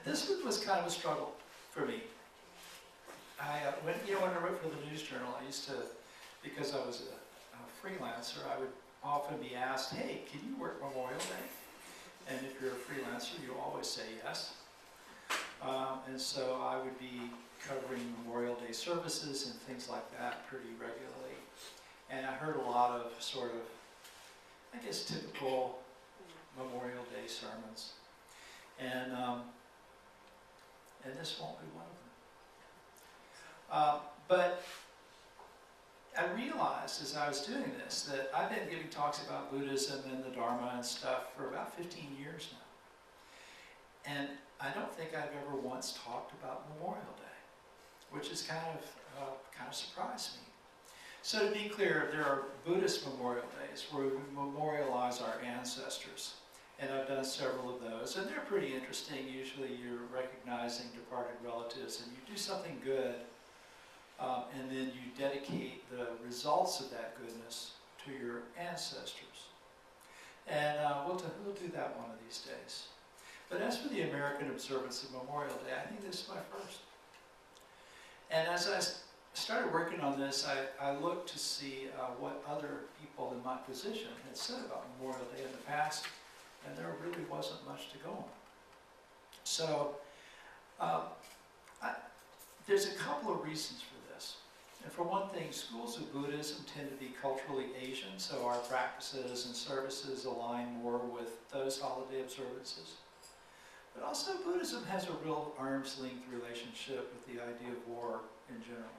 this one was kind of a struggle for me. When I wrote for the News Journal, I used to, because I was a freelancer, I would often be asked, hey, can you work Memorial Day? And if you're a freelancer, you always say yes. And so I would be covering Memorial Day services and things like that pretty regularly. And I heard a lot of sort of, I guess, typical Memorial Day sermons. And this won't be one of them. But I realized as I was doing this that I've been giving talks about Buddhism and the Dharma and stuff for about 15 years now. And I don't think I've ever once talked about Memorial Day, which is kind of surprised me. So to be clear, there are Buddhist Memorial Days where we memorialize our ancestors. And I've done several of those, and they're pretty interesting. Usually you're recognizing departed relatives and you do something good, and then you dedicate the results of that goodness to your ancestors. And we'll do that one of these days. But as for the American observance of Memorial Day, I think this is my first. And as I started working on this, I looked to see what other people in my position had said about Memorial Day in the past, and there really wasn't much to go on. So there's a couple of reasons for this. And for one thing, schools of Buddhism tend to be culturally Asian, so our practices and services align more with those holiday observances. But also Buddhism has a real arm's length relationship with the idea of war in general.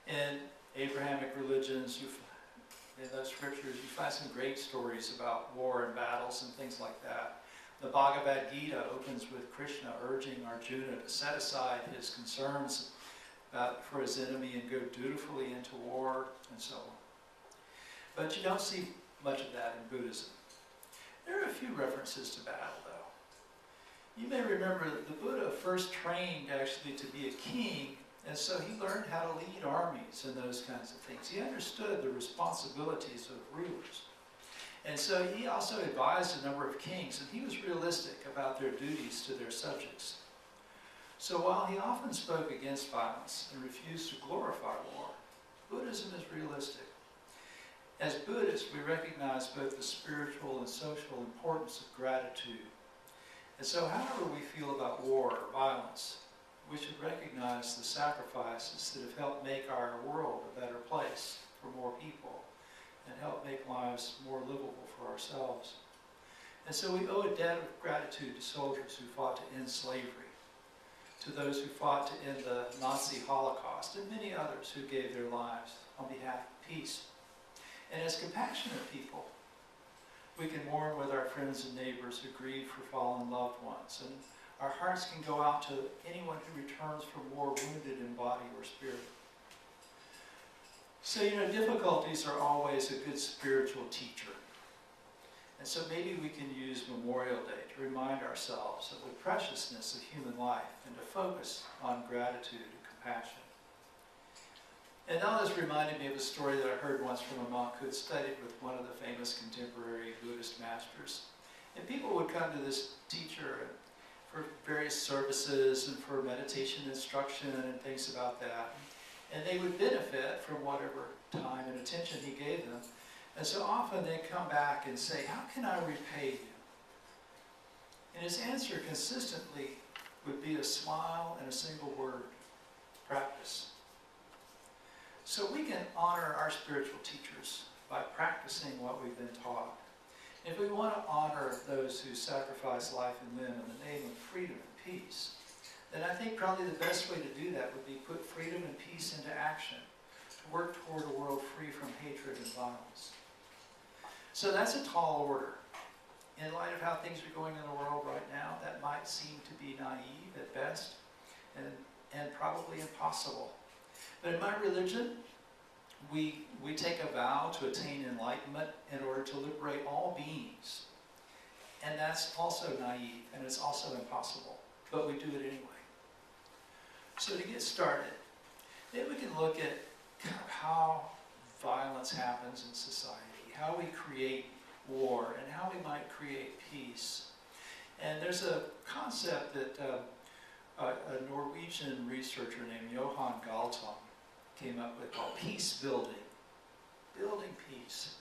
In Abrahamic religions, in those scriptures, you find some great stories about war and battles and things like that. The Bhagavad Gita opens with Krishna urging Arjuna to set aside his concerns for his enemy and go dutifully into war, and so on. But you don't see much of that in Buddhism. There are a few references to battle, though. You may remember that the Buddha first trained actually to be a king, and so he learned how to lead armies and those kinds of things. He understood the responsibilities of rulers. And so he also advised a number of kings, and he was realistic about their duties to their subjects. So while he often spoke against violence and refused to glorify war, Buddhism is realistic. As Buddhists, we recognize both the spiritual and social importance of gratitude. And so however we feel about war or violence, we should recognize the sacrifices that have helped make our world a better place for more people and help make lives more livable for ourselves. And so we owe a debt of gratitude to soldiers who fought to end slavery, to those who fought to end the Nazi Holocaust, and many others who gave their lives on behalf of peace. And as compassionate people, we can mourn with our friends and neighbors who grieve for fallen loved ones, and our hearts can go out to anyone who returns from war wounded in body or spirit. So, difficulties are always a good spiritual teacher. And so maybe we can use Memorial Day to remind ourselves of the preciousness of human life and to focus on gratitude and compassion. And now this reminded me of a story that I heard once from a monk who had studied with one of the famous contemporary Buddhist masters. And people would come to this teacher for various services and for meditation instruction and things about that. And they would benefit from whatever time and attention he gave them. And so often they'd come back and say, how can I repay you? And his answer consistently would be a smile and a single word: practice. So we can honor our spiritual teachers by practicing what we've been taught. And if we want to honor those who sacrifice life and limb in the name of freedom and peace, then I think probably the best way to do that would be put freedom and peace into action, to work toward a world free from hatred and violence. So that's a tall order. In light of how things are going in the world right now, that might seem to be naive at best and probably impossible. But in my religion, we take a vow to attain enlightenment in order to liberate all beings. And that's also naive, and it's also impossible. But we do it anyway. So to get started, maybe we can look at kind of how violence happens in society, how we create war, and how we might create peace. And there's a concept that a Norwegian researcher named Johan Galtung came up with called peace building. Building peace.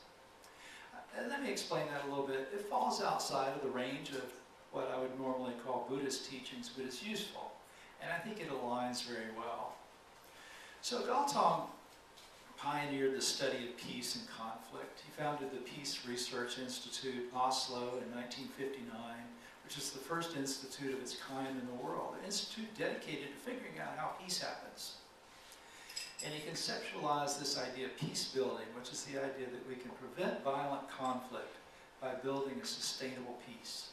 And let me explain that a little bit. It falls outside of the range of what I would normally call Buddhist teachings, but it's useful. And I think it aligns very well. So Galtung pioneered the study of peace and conflict. He founded the Peace Research Institute, Oslo, in 1959, which is the first institute of its kind in the world, an institute dedicated to figuring out how peace happens. And he conceptualized this idea of peace building, which is the idea that we can prevent violent conflict by building a sustainable peace.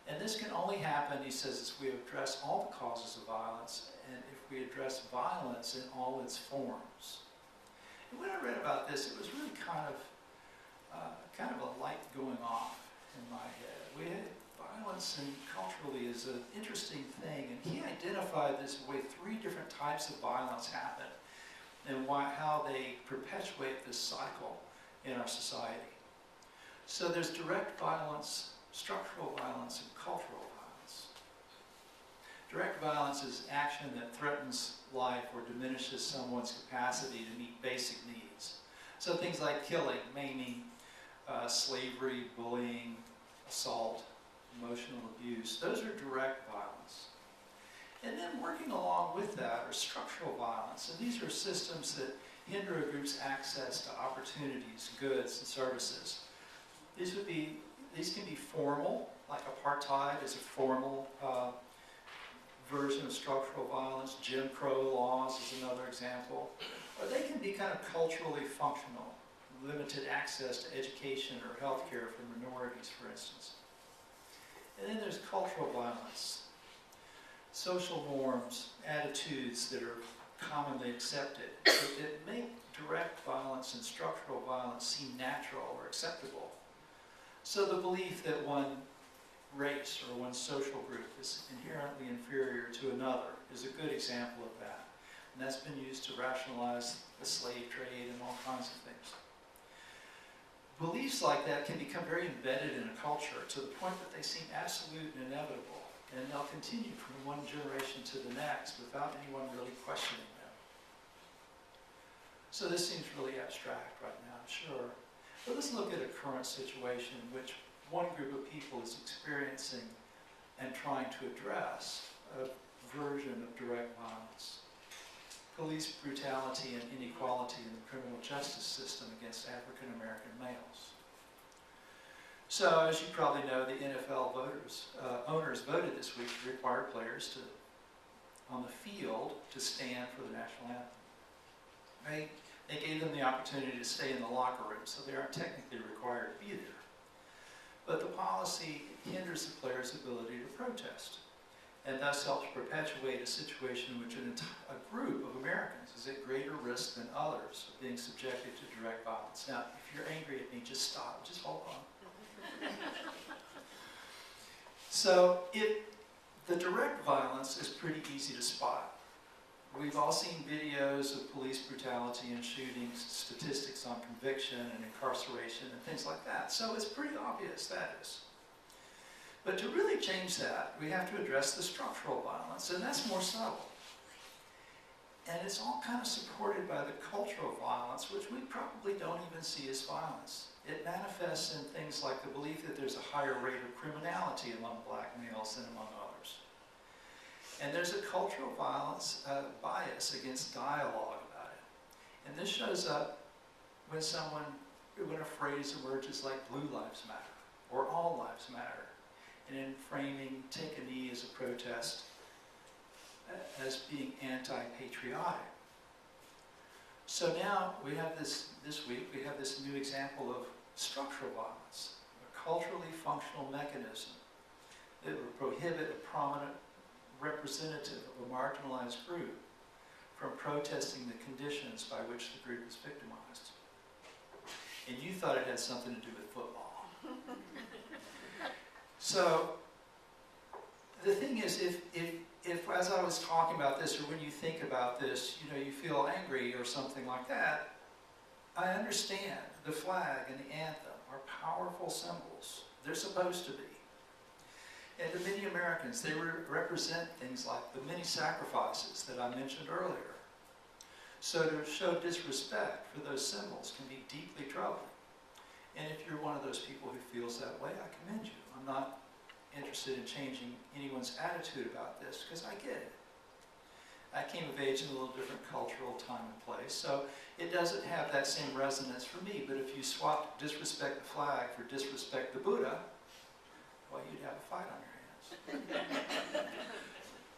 And this can only happen, he says, if we address all the causes of violence and if we address violence in all its forms. And when I read about this, it was really kind of a light going off in my head. Violence and culturally is an interesting thing, and he identified this way 3 different types of violence happen and how they perpetuate this cycle in our society. So there's direct violence, structural violence, and cultural violence. Direct violence is action that threatens life or diminishes someone's capacity to meet basic needs. So things like killing, maiming, slavery, bullying, assault, emotional abuse, those are direct violence. And then working along with that are structural violence, and these are systems that hinder a group's access to opportunities, goods, and services. These can be formal, like apartheid is a formal version of structural violence. Jim Crow laws is another example. Or they can be kind of culturally functional, limited access to education or health care for minorities, for instance. And then there's cultural violence. Social norms, attitudes that are commonly accepted that make direct violence and structural violence seem natural or acceptable. So the belief that one race or one social group is inherently inferior to another is a good example of that. And that's been used to rationalize the slave trade and all kinds of things. Beliefs like that can become very embedded in a culture to the point that they seem absolute and inevitable. And they'll continue from one generation to the next without anyone really questioning them. So this seems really abstract right now, sure. But let's look at a current situation in which one group of people is experiencing and trying to address a version of direct violence. Police brutality and inequality in the criminal justice system against African American males. So, as you probably know, the NFL owners voted this week to require players on the field to stand for the national anthem. They gave them the opportunity to stay in the locker room, so they aren't technically required to be there. But the policy hinders the players' ability to protest, and thus helps perpetuate a situation in which a group of Americans is at greater risk than others of being subjected to direct violence. Now, if you're angry at me, just stop, just hold on. So the direct violence is pretty easy to spot. We've all seen videos of police brutality and shootings, statistics on conviction and incarceration and things like that. So it's pretty obvious, that is. But to really change that, we have to address the structural violence, and that's more subtle. And it's all kind of supported by the cultural violence, which we probably don't even see as violence. It manifests in things like the belief that there's a higher rate of criminality among black males than among others. And there's a cultural violence bias against dialogue about it. And this shows up when a phrase emerges like blue lives matter, or all lives matter. And in framing take a knee as a protest as being anti-patriotic. So now we have this week, we have this new example of structural violence, a culturally functional mechanism that would prohibit a prominent representative of a marginalized group from protesting the conditions by which the group is victimized. And you thought it had something to do with football. So the thing is, if as I was talking about this, or when you think about this, you feel angry or something like that, I understand the flag and the anthem are powerful symbols. They're supposed to be. And to many Americans, they represent things like the many sacrifices that I mentioned earlier. So to show disrespect for those symbols can be deeply troubling. And if you're one of those people who feels that way, I commend you. I'm not interested in changing anyone's attitude about this, because I get it. I came of age in a little different cultural time and place, so it doesn't have that same resonance for me. But if you swap disrespect the flag for disrespect the Buddha, well, you'd have a fight on your hands.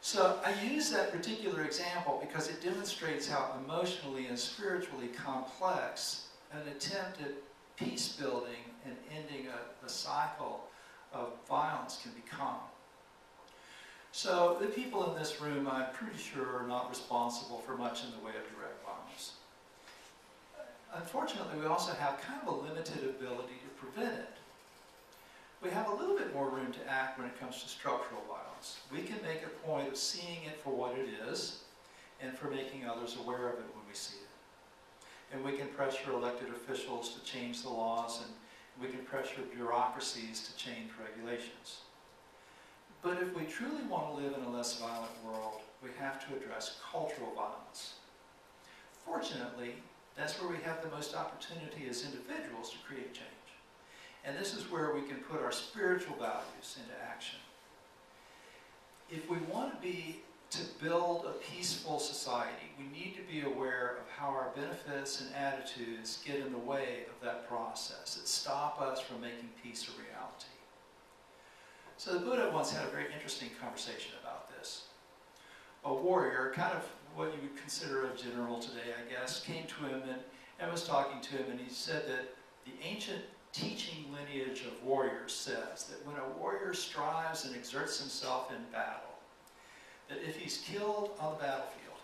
So I use that particular example because it demonstrates how emotionally and spiritually complex an attempt at peace building and ending a cycle of violence can become. So the people in this room, I'm pretty sure, are not responsible for much in the way of direct violence. Unfortunately, we also have kind of a limited ability to prevent it. We have a little bit more room to act when it comes to structural violence. We can make a point of seeing it for what it is and for making others aware of it when we see it. And we can pressure elected officials to change the laws, and we can pressure bureaucracies to change regulations. But if we truly want to live in a less violent world, we have to address cultural violence. Fortunately, that's where we have the most opportunity as individuals to create change. And this is where we can put our spiritual values into action. If we want to build a peaceful society, we need to be aware of how our benefits and attitudes get in the way of that process, that stop us from making peace a reality. So the Buddha once had a very interesting conversation about this. A warrior, kind of what you would consider a general today, I guess, came to him and was talking to him, and he said that the ancient teaching lineage of warriors says that when a warrior strives and exerts himself in battle, that if he's killed on the battlefield,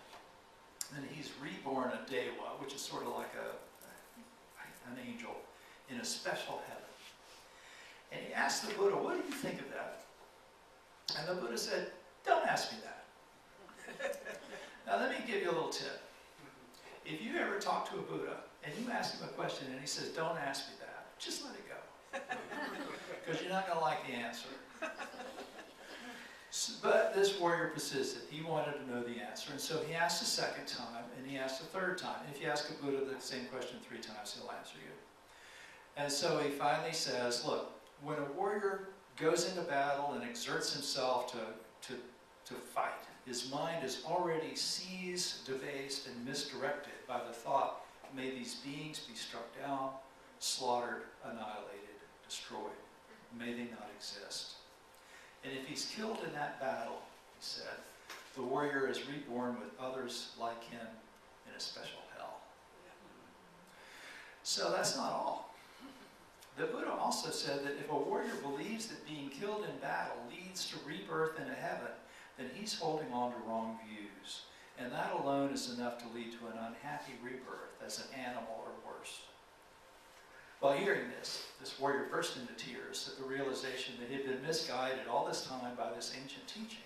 then he's reborn a dewa, which is sort of like an angel, in a special heaven. And he asked the Buddha, what do you think of that? And the Buddha said, don't ask me that. Now let me give you a little tip. If you ever talk to a Buddha and you ask him a question and he says, don't ask me that, just let it go. Because you're not going to like the answer. But this warrior persisted. He wanted to know the answer. And so he asked a second time, and he asked a third time. If you ask a Buddha the same question 3 times, he'll answer you. And so he finally says, look, when a warrior goes into battle and exerts himself to fight, his mind is already seized, debased, and misdirected by the thought, may these beings be struck down, slaughtered, annihilated, destroyed. May they not exist. And if he's killed in that battle, he said, the warrior is reborn with others like him in a special hell. So that's not all. The Buddha also said that if a warrior believes that being killed in battle leads to rebirth into heaven, then he's holding on to wrong views. And that alone is enough to lead to an unhappy rebirth as an animal or worse. While hearing this warrior burst into tears at the realization that he had been misguided all this time by this ancient teaching.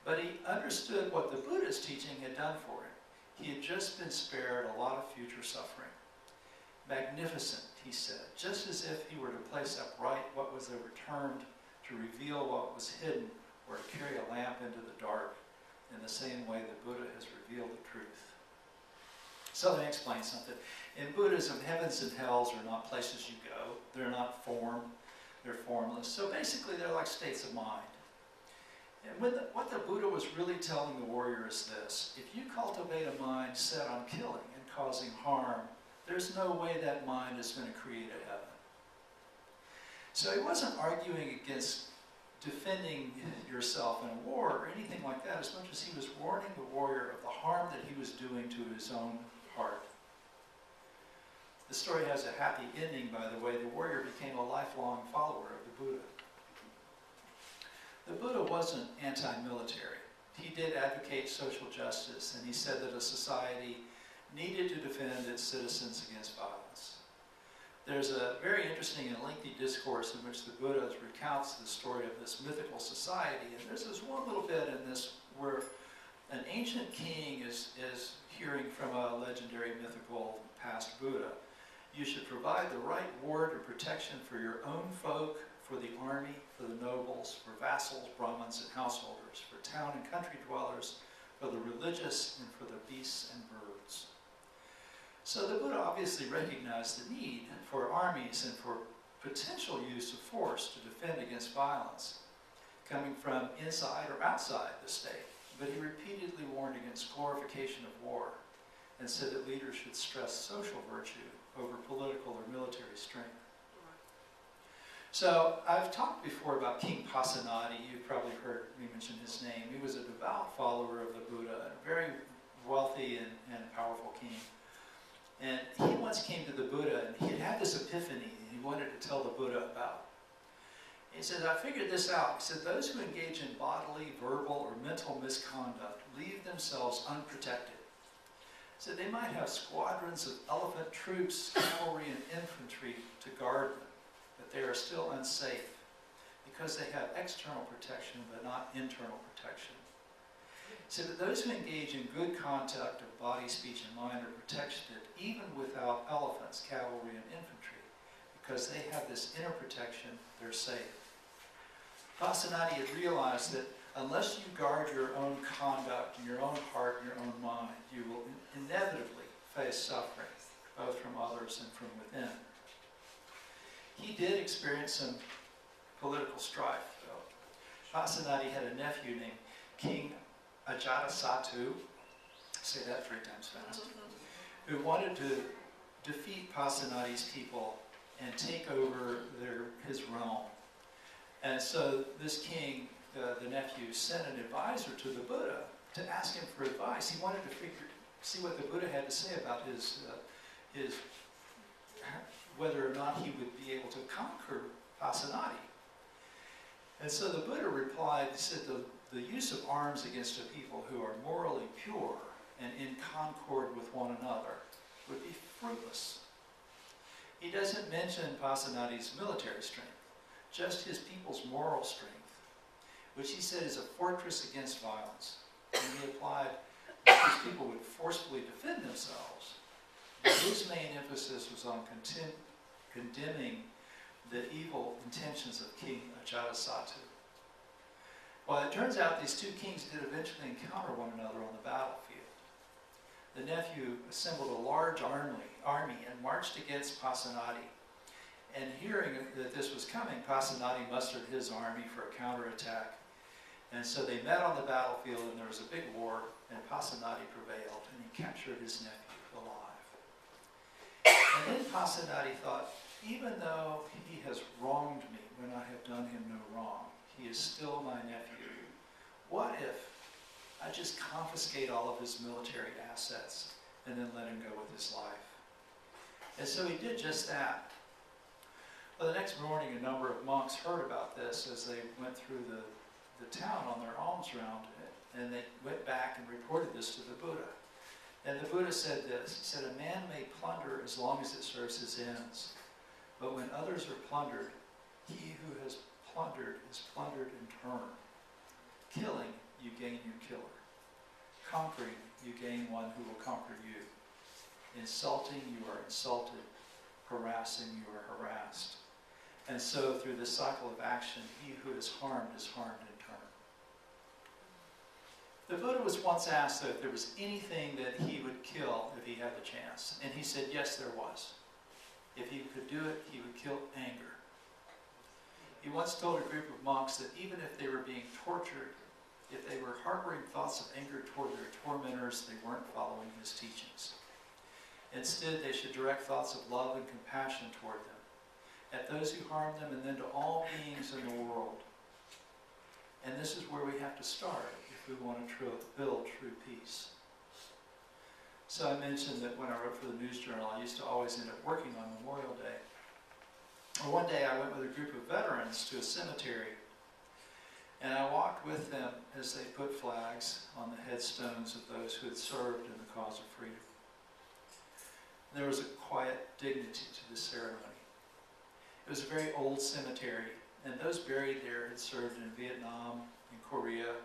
But he understood what the Buddha's teaching had done for him. He had just been spared a lot of future suffering. Magnificent, he said, just as if he were to place upright what was overturned, to reveal what was hidden, or to carry a lamp into the dark, in the same way that Buddha has revealed the truth. So let me explain something. In Buddhism, heavens and hells are not places you go. They're not form. They're formless. So basically, they're like states of mind. And what the Buddha was really telling the warrior is this. If you cultivate a mind set on killing and causing harm, there's no way that mind is going to create a heaven. So he wasn't arguing against defending yourself in a war or anything like that, as much as he was warning the warrior of the harm that he was doing to his own heart. The story has a happy ending, by the way. The warrior became a lifelong follower of the Buddha. The Buddha wasn't anti-military. He did advocate social justice, and he said that a society needed to defend its citizens against violence. There's a very interesting and lengthy discourse in which the Buddha recounts the story of this mythical society, and there's this one little bit in this where an ancient king is hearing from a legendary mythical past Buddha. You should provide the right ward of protection for your own folk, for the army, for the nobles, for vassals, Brahmins, and householders, for town and country dwellers, for the religious, and for the beasts and birds. So the Buddha obviously recognized the need for armies and for potential use of force to defend against violence, coming from inside or outside the state. But he repeatedly warned against glorification of war and said that leaders should stress social virtue over political or military strength. So I've talked before about King Pasenadi. You've probably heard me mention his name. He was a devout follower of the Buddha, a very wealthy and powerful king. And he once came to the Buddha and he had this epiphany that he wanted to tell the Buddha about. He said, I figured this out. He said, those who engage in bodily, verbal, or mental misconduct leave themselves unprotected. He said they might have squadrons of elephant troops, cavalry, and infantry to guard them, but they are still unsafe because they have external protection but not internal protection. He said that those who engage in good contact of body, speech, and mind are protected even without elephants, cavalry, and infantry because they have this inner protection, they're safe. Pasenadi had realized that unless you guard your own conduct and your own heart and your own mind, you will inevitably face suffering, both from others and from within. He did experience some political strife, though. Pasenadi had a nephew named King Ajatasattu, say that 3 times fast, who wanted to defeat Pasenadi's people and take over his realm. And so this king, the nephew, sent an advisor to the Buddha to ask him for advice. He wanted to see what the Buddha had to say about his whether or not he would be able to conquer Pasenadi. And so the Buddha replied, he said, the use of arms against a people who are morally pure and in concord with one another would be fruitless. He doesn't mention Pasenadi's military strength, just his people's moral strength, which he said is a fortress against violence. And he applied that these people would forcefully defend themselves. But his main emphasis was on condemning the evil intentions of King Ajatasattu. Well, it turns out these 2 kings did eventually encounter one another on the battlefield. The nephew assembled a large army and marched against Pasenadi. And hearing that this was coming, Pasenadi mustered his army for a counterattack. And so they met on the battlefield and there was a big war, and Pasenadi prevailed and he captured his nephew alive. And then Pasenadi thought, even though he has wronged me when I have done him no wrong, he is still my nephew. What if I just confiscate all of his military assets and then let him go with his life? And so he did just that. Well, the next morning, a number of monks heard about this as they went through the town on their alms round, and they went back and reported this to the Buddha. And the Buddha said this, he said, a man may plunder as long as it serves his ends, but when others are plundered, he who has plundered is plundered in turn. Killing, you gain your killer. Conquering, you gain one who will conquer you. Insulting, you are insulted. Harassing, you are harassed. And so, through this cycle of action, he who is harmed in turn. The Buddha was once asked if there was anything that he would kill if he had the chance. And he said, yes, there was. If he could do it, he would kill anger. He once told a group of monks that even if they were being tortured, if they were harboring thoughts of anger toward their tormentors, they weren't following his teachings. Instead, they should direct thoughts of love and compassion toward them, at those who harm them, and then to all beings in the world. And this is where we have to start if we want to build true peace. So I mentioned that when I wrote for the News Journal, I used to always end up working on Memorial Day. Well, one day I went with a group of veterans to a cemetery, and I walked with them as they put flags on the headstones of those who had served in the cause of freedom. There was a quiet dignity to the ceremony. It was a very old cemetery, and those buried there had served in Vietnam, in Korea,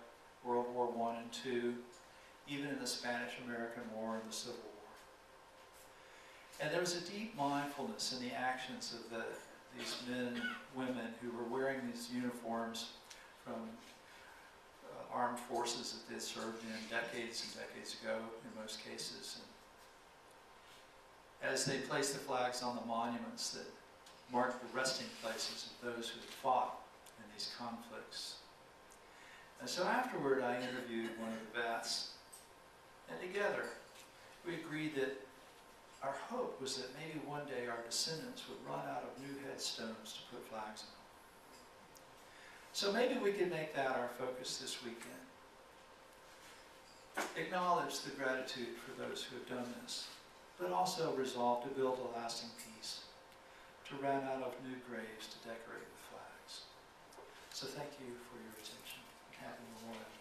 World War I and II, even in the Spanish-American War and the Civil War. And there was a deep mindfulness in the actions of these men and women who were wearing these uniforms from armed forces that they served in decades and decades ago in most cases. And as they placed the flags on the monuments that marked the resting places of those who had fought in these conflicts. And so afterward I interviewed one of the vets, and together we agreed that our hope was that maybe one day our descendants would run out of new headstones to put flags on. So maybe we could make that our focus this weekend. Acknowledge the gratitude for those who have done this, but also resolve to build a lasting peace, to run out of new graves to decorate with flags. So thank you for your attention. Happy Memorial.